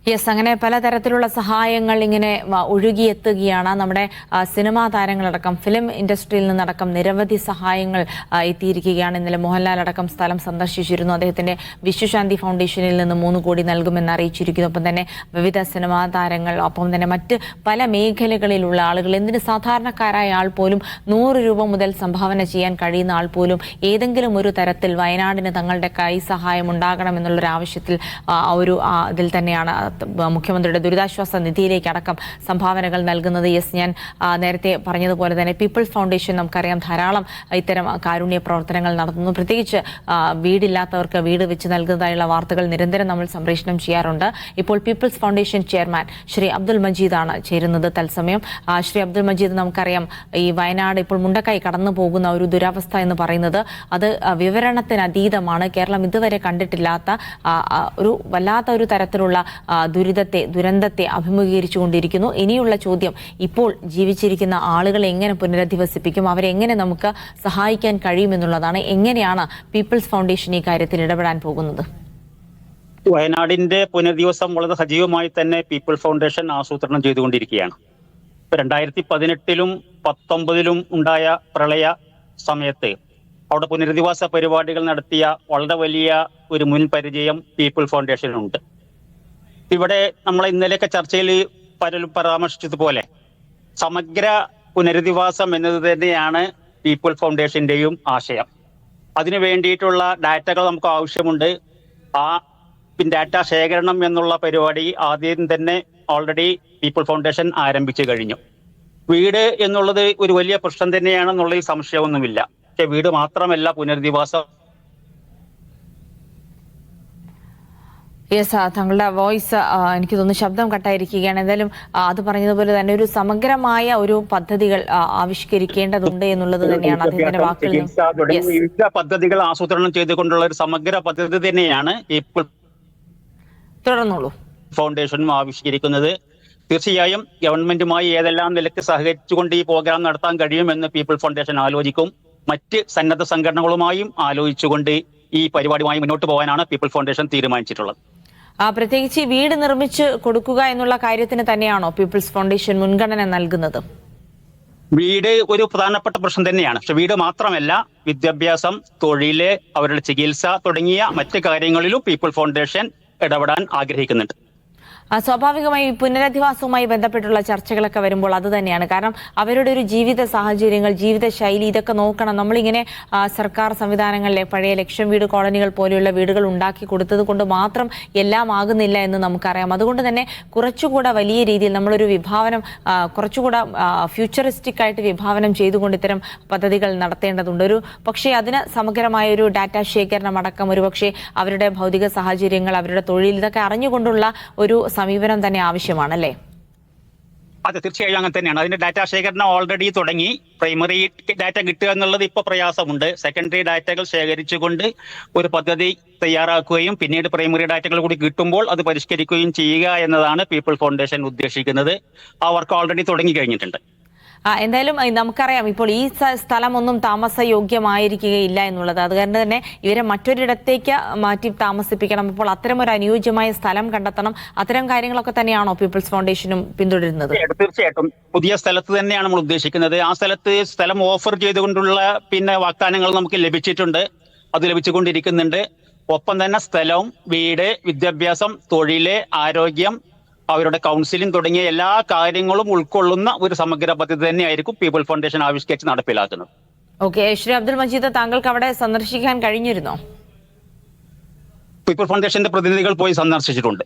Yes, അങ്ങനെ പലതരത്തിലുള്ള സഹായങ്ങൾ ഇങ്ങനെ ഒഴുകിയെത്തുകയാണ്. നമ്മുടെ സിനിമാ താരങ്ങളടക്കം ഫിലിം ഇൻഡസ്ട്രിയിൽ നിന്നടക്കം നിരവധി സഹായങ്ങൾ എത്തിയിരിക്കുകയാണ്. ഇന്നലെ മോഹൻലാൽ അടക്കം സ്ഥലം സന്ദർശിച്ചിരുന്നു. അദ്ദേഹത്തിന്റെ വിശ്വശാന്തി ഫൗണ്ടേഷനിൽ നിന്ന് 3 കോടി നൽകുമെന്ന് അറിയിച്ചിരിക്കുന്നു. ഒപ്പം തന്നെ വിവിധ സിനിമാ താരങ്ങൾ, ഒപ്പം തന്നെ മറ്റ് പല മേഖലകളിലുള്ള ആളുകൾ, എന്തിന് സാധാരണക്കാരായ ആൾ പോലും 100 രൂപ മുതൽ സംഭാവന ചെയ്യാൻ കഴിയുന്ന ആൾ പോലും ഏതെങ്കിലും ഒരു തരത്തിൽ വയനാടിന് തങ്ങളുടെ കൈ സഹായം ഉണ്ടാകണമെന്നുള്ളൊരു ആവശ്യത്തിൽ ഇതിൽ തന്നെയാണ് മുഖ്യമന്ത്രിയുടെ ദുരിതാശ്വാസ നിധിയിലേക്ക് അടക്കം സംഭാവനകൾ നൽകുന്നത്. യെസ്, ഞാൻ നേരത്തെ പറഞ്ഞതുപോലെ തന്നെ പീപ്പിൾസ് ഫൗണ്ടേഷൻ നമുക്കറിയാം ധാരാളം ഇത്തരം കാരുണ്യ പ്രവർത്തനങ്ങൾ നടത്തുന്നു. പ്രത്യേകിച്ച് വീടില്ലാത്തവർക്ക് വീട് വെച്ച് നൽകുന്നതായുള്ള വാർത്തകൾ നിരന്തരം നമ്മൾ സംപ്രേഷണം ചെയ്യാറുണ്ട്. ഇപ്പോൾ people's foundation chairman Shri Abdul മജീദാണ് ചേരുന്നത് തത്സമയം. ശ്രീ അബ്ദുൽ മജീദ്, നമുക്കറിയാം ഈ വയനാട് ഇപ്പോൾ മുണ്ടക്കൈ കടന്നു പോകുന്ന ഒരു ദുരവസ്ഥ എന്ന് പറയുന്നത് അത് വിവരണത്തിനതീതമാണ്. കേരളം ഇതുവരെ കണ്ടിട്ടില്ലാത്ത ഒരു വല്ലാത്ത ഒരു തരത്തിലുള്ള ദുരന്തത്തെ അഭിമുഖീകരിച്ചുകൊണ്ടിരിക്കുന്നു. ഇനിയുള്ള ചോദ്യം, ഇപ്പോൾ ജീവിച്ചിരിക്കുന്ന ആളുകളെ എങ്ങനെ പുനരധിവസിപ്പിക്കും, അവരെങ്ങനെ നമുക്ക് സഹായിക്കാൻ കഴിയുമെന്നുള്ളതാണ്. എങ്ങനെയാണ് പീപ്പിൾസ് ഫൗണ്ടേഷൻ ഈ കാര്യത്തിൽ ഇടപെടാൻ പോകുന്നത്? വയനാടിന്റെ പുനരധിവാസം വളരെ സജീവമായി തന്നെ പീപ്പിൾ ഫൗണ്ടേഷൻ ആസൂത്രണം ചെയ്തുകൊണ്ടിരിക്കുകയാണ്. 2018-ലും 2019-ലും ഉണ്ടായ പ്രളയ സമയത്ത് അവിടെ പുനരധിവാസ പരിപാടികൾ നടത്തിയ വളരെ വലിയ ഒരു മുൻ പരിചയം പീപ്പിൾ ഫൗണ്ടേഷനുണ്ട്. ഇവിടെ നമ്മൾ ഇന്നലെയൊക്കെ ചർച്ചയിൽ പലരും പരാമർശിച്ചതുപോലെ സമഗ്ര പുനരധിവാസം എന്നത് തന്നെയാണ് പീപ്പിൾ ഫൗണ്ടേഷന്റെയും ആശയം. അതിനു വേണ്ടിയിട്ടുള്ള ഡാറ്റകൾ നമുക്ക് ആവശ്യമുണ്ട്. ആ ഡാറ്റ ശേഖരണം എന്നുള്ള പരിപാടി ആദ്യം തന്നെ ഓൾറെഡി പീപ്പിൾ ഫൗണ്ടേഷൻ ആരംഭിച്ചു കഴിഞ്ഞു. വീട് എന്നുള്ളത് ഒരു വലിയ പ്രശ്നം തന്നെയാണെന്നുള്ളതിൽ സംശയമൊന്നുമില്ല. പക്ഷെ വീട് മാത്രമല്ല പുനരധിവാസം. യെസ്, താങ്കളുടെ വോയിസ് എനിക്ക് തോന്നുന്നു ശബ്ദം കട്ടായിരിക്കുകയാണ്. എന്തായാലും അത് പറഞ്ഞതുപോലെ തന്നെ ഒരു സമഗ്രമായ ഒരു പദ്ധതികൾ ആവിഷ്കരിക്കേണ്ടതുണ്ട് എന്നുള്ളത് തന്നെയാണ് അദ്ദേഹത്തിന്റെ വാക്കുകൾ. വിവിധ പദ്ധതികൾ ആസൂത്രണം ചെയ്തുകൊണ്ടുള്ള ഒരു സമഗ്ര പദ്ധതി തന്നെയാണ് പീപ്പിൾ തുടർന്നോളൂ ഫൗണ്ടേഷനും ആവിഷ്കരിക്കുന്നത്. തീർച്ചയായും ഗവൺമെന്റുമായി ഏതെല്ലാം നിലയ്ക്ക് സഹകരിച്ചുകൊണ്ട് ഈ പ്രോഗ്രാം നടത്താൻ കഴിയുമെന്ന് പീപ്പിൾ ഫൗണ്ടേഷൻ ആലോചിക്കും. മറ്റ് സന്നദ്ധ സംഘടനകളുമായും ആലോചിച്ചുകൊണ്ട് ഈ പരിപാടിയുമായി മുന്നോട്ട് പോകാനാണ് പീപ്പിൾ ഫൗണ്ടേഷൻ തീരുമാനിച്ചിട്ടുള്ളത്. പ്രത്യേകിച്ച് വീട് നിർമ്മിച്ച് കൊടുക്കുക എന്നുള്ള കാര്യത്തിന് തന്നെയാണോ പീപ്പിൾസ് ഫൗണ്ടേഷൻ മുൻഗണന നൽകുന്നത്? വീട് ഒരു പ്രധാനപ്പെട്ട പ്രശ്നം തന്നെയാണ്. പക്ഷെ വീട് മാത്രമല്ല, വിദ്യാഭ്യാസം, തൊഴില്, അവരുടെ ചികിത്സ തുടങ്ങിയ മറ്റ് കാര്യങ്ങളിലും പീപ്പിൾ ഫൗണ്ടേഷൻ ഇടപെടാൻ ആഗ്രഹിക്കുന്നുണ്ട്. സ്വാഭാവികമായി പുനരധിവാസവുമായി ബന്ധപ്പെട്ടുള്ള ചർച്ചകളൊക്കെ വരുമ്പോൾ അത് തന്നെയാണ്. കാരണം അവരുടെ ഒരു ജീവിത സാഹചര്യങ്ങൾ, ജീവിത ശൈലി, ഇതൊക്കെ നോക്കണം. നമ്മളിങ്ങനെ സർക്കാർ സംവിധാനങ്ങളിലെ പഴയ ലക്ഷം വീട് കോളനികൾ പോലെയുള്ള വീടുകൾ ഉണ്ടാക്കി കൊടുത്തത് കൊണ്ട് മാത്രം എല്ലാം ആകുന്നില്ല എന്ന് നമുക്കറിയാം. അതുകൊണ്ട് തന്നെ കുറച്ചുകൂടെ വലിയ രീതിയിൽ നമ്മളൊരു വിഭാവനം, കുറച്ചുകൂടെ ഫ്യൂച്ചറിസ്റ്റിക് ആയിട്ട് വിഭാവനം ചെയ്തുകൊണ്ട് ഇത്തരം പദ്ധതികൾ നടത്തേണ്ടതുണ്ട്. പക്ഷേ അതിന് സമഗ്രമായ ഒരു ഡാറ്റ ശേഖരണം അടക്കം, പക്ഷേ അവരുടെ ഭൗതിക സാഹചര്യങ്ങൾ, അവരുടെ തൊഴിൽ, ഇതൊക്കെ അറിഞ്ഞുകൊണ്ടുള്ള ഒരു സമീപനം തന്നെ ആവശ്യമാണല്ലേ? അതെ, തീർച്ചയായും അങ്ങനെ തന്നെയാണ്. അതിന്റെ ഡാറ്റ ശേഖരണം ഓൾറെഡി തുടങ്ങി. പ്രൈമറി ഡാറ്റ കിട്ടുക എന്നുള്ളത് ഇപ്പോൾ പ്രയാസമുണ്ട്. സെക്കൻഡറി ഡാറ്റകൾ ശേഖരിച്ചുകൊണ്ട് ഒരു പദ്ധതി തയ്യാറാക്കുകയും പിന്നീട് പ്രൈമറി ഡാറ്റകൾ കൂടി കിട്ടുമ്പോൾ അത് പരിഷ്കരിക്കുകയും ചെയ്യുക എന്നതാണ് പീപ്പിൾ ഫൗണ്ടേഷൻ ഉദ്ദേശിക്കുന്നത്. ആ വർക്ക് ഓൾറെഡി തുടങ്ങി കഴിഞ്ഞിട്ടുണ്ട്. എന്തായാലും നമുക്കറിയാം ഇപ്പോൾ ഈ സ്ഥലമൊന്നും താമസയോഗ്യമായിരിക്കുകയില്ല എന്നുള്ളത്. അതുകൊണ്ട് തന്നെ ഇവരെ മറ്റൊരിടത്തേക്ക് മാറ്റി താമസിപ്പിക്കണം. അപ്പോൾ അത്തരമൊരു അനുയോജ്യമായ സ്ഥലം കണ്ടെത്തണം. അത്തരം കാര്യങ്ങളൊക്കെ തന്നെയാണോ പീപ്പിൾസ് ഫൗണ്ടേഷനും പിന്തുടരുന്നത്? തീർച്ചയായിട്ടും പുതിയ സ്ഥലത്ത് തന്നെയാണ് നമ്മൾ ഉദ്ദേശിക്കുന്നത്. ആ സ്ഥലം ഓഫർ ചെയ്തുകൊണ്ടുള്ള വാഗ്ദാനങ്ങൾ നമുക്ക് ലഭിച്ചിട്ടുണ്ട്, അത് ലഭിച്ചുകൊണ്ടിരിക്കുന്നുണ്ട്. ഒപ്പം തന്നെ സ്ഥലവും, വീട്, വിദ്യാഭ്യാസം, തൊഴില്, ആരോഗ്യം, അവരുടെ കൗൺസിലിംഗ് തുടങ്ങിയ എല്ലാ കാര്യങ്ങളും ഉൾക്കൊള്ളുന്ന ഒരു സമഗ്ര പദ്ധതി തന്നെയായിരിക്കും പീപ്പിൾ ഫൗണ്ടേഷൻ ആവിഷ്കരിച്ച് നടപ്പിലാക്കുന്നത്. ഓക്കെ, ശ്രീ അബ്ദുൽ മജീദ്, താങ്കൾക്ക് അവിടെ സന്ദർശിക്കാൻ കഴിഞ്ഞിരുന്നോ? പീപ്പിൾ ഫൗണ്ടേഷന്റെ പ്രതിനിധികൾ പോയി സന്ദർശിച്ചിട്ടുണ്ട്.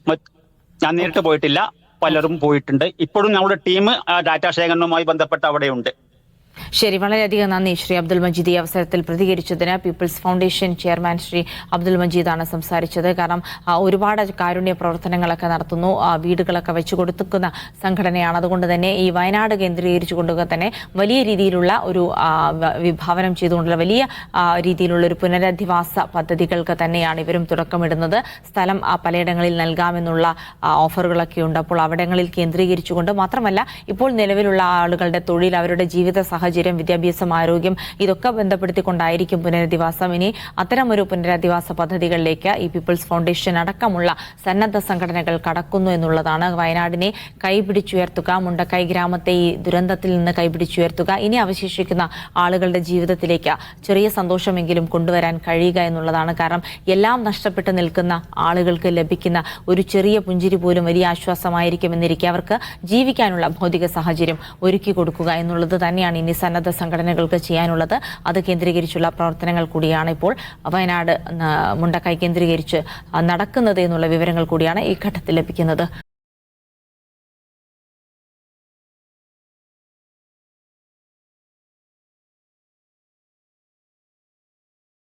ഞാൻ നേരിട്ട് പോയിട്ടില്ല, പലരും പോയിട്ടുണ്ട്. ഇപ്പോഴും നമ്മുടെ ടീം ഡാറ്റാ ശേഖരണവുമായി ബന്ധപ്പെട്ട് അവിടെയുണ്ട്. ശരി, വളരെയധികം നന്ദി ശ്രീ അബ്ദുൽ മജീദ് ഈ അവസരത്തിൽ പ്രതികരിച്ചതിന്. People's foundation chairman Shri Abdul മജീദാണ് സംസാരിച്ചത്. കാരണം ഒരുപാട് കാരുണ്യ പ്രവർത്തനങ്ങളൊക്കെ നടത്തുന്നു, വീടുകളൊക്കെ വെച്ചു കൊടുക്കുന്ന സംഘടനയാണ്. അതുകൊണ്ട് തന്നെ ഈ വയനാട് കേന്ദ്രീകരിച്ചുകൊണ്ട് തന്നെ വലിയ രീതിയിലുള്ള ഒരു വിഭാവനം ചെയ്തുകൊണ്ടുള്ള വലിയ രീതിയിലുള്ള ഒരു പുനരധിവാസ പദ്ധതികൾക്ക് തന്നെയാണ് ഇവരും തുടക്കമിടുന്നത്. സ്ഥലം പലയിടങ്ങളിൽ നൽകാമെന്നുള്ള ഓഫറുകളൊക്കെ ഉണ്ട്. അപ്പോൾ അവിടങ്ങളിൽ കേന്ദ്രീകരിച്ചുകൊണ്ട് മാത്രമല്ല, ഇപ്പോൾ നിലവിലുള്ള ആളുകളുടെ തൊഴിൽ, അവരുടെ ജീവിത സാഹചര്യം, വിദ്യാഭ്യാസം, ആരോഗ്യം ഇതൊക്കെ ബന്ധപ്പെടുത്തിക്കൊണ്ടായിരിക്കും പുനരധിവാസം. ഇനി അത്തരമൊരു പുനരധിവാസ പദ്ധതികളിലേക്ക് ഈ പീപ്പിൾസ് ഫൗണ്ടേഷൻ അടക്കമുള്ള സന്നദ്ധ സംഘടനകൾ കടക്കുന്നു എന്നുള്ളതാണ്. വയനാടിനെ കൈപിടിച്ചുയർത്തുക, മുണ്ടക്കൈ ഗ്രാമത്തെ ഈ ദുരന്തത്തിൽ നിന്ന് കൈപിടിച്ചുയർത്തുക, ഇനി അവശേഷിക്കുന്ന ആളുകളുടെ ജീവിതത്തിലേക്ക് ചെറിയ സന്തോഷമെങ്കിലും കൊണ്ടുവരാൻ കഴിയുക എന്നുള്ളതാണ്. കാരണം എല്ലാം നഷ്ടപ്പെട്ട് നിൽക്കുന്ന ആളുകൾക്ക് ലഭിക്കുന്ന ഒരു ചെറിയ പുഞ്ചിരി പോലും വലിയ ആശ്വാസമായിരിക്കുമെന്നിരിക്കെ അവർക്ക് ജീവിക്കാനുള്ള ഭൗതിക സാഹചര്യം ഒരുക്കി കൊടുക്കുക എന്നുള്ളത് തന്നെയാണ് ഇനി സന്നദ്ധ സംഘടനകൾക്ക് ചെയ്യാനുള്ളത്. അത് കേന്ദ്രീകരിച്ചുള്ള പ്രവർത്തനങ്ങൾ കൂടിയാണ് ഇപ്പോൾ വയനാട് മുണ്ടക്കൈ കേന്ദ്രീകരിച്ച് നടക്കുന്നത് എന്നുള്ള വിവരങ്ങൾ കൂടിയാണ് ഈ ഘട്ടത്തിൽ ലഭിക്കുന്നത്.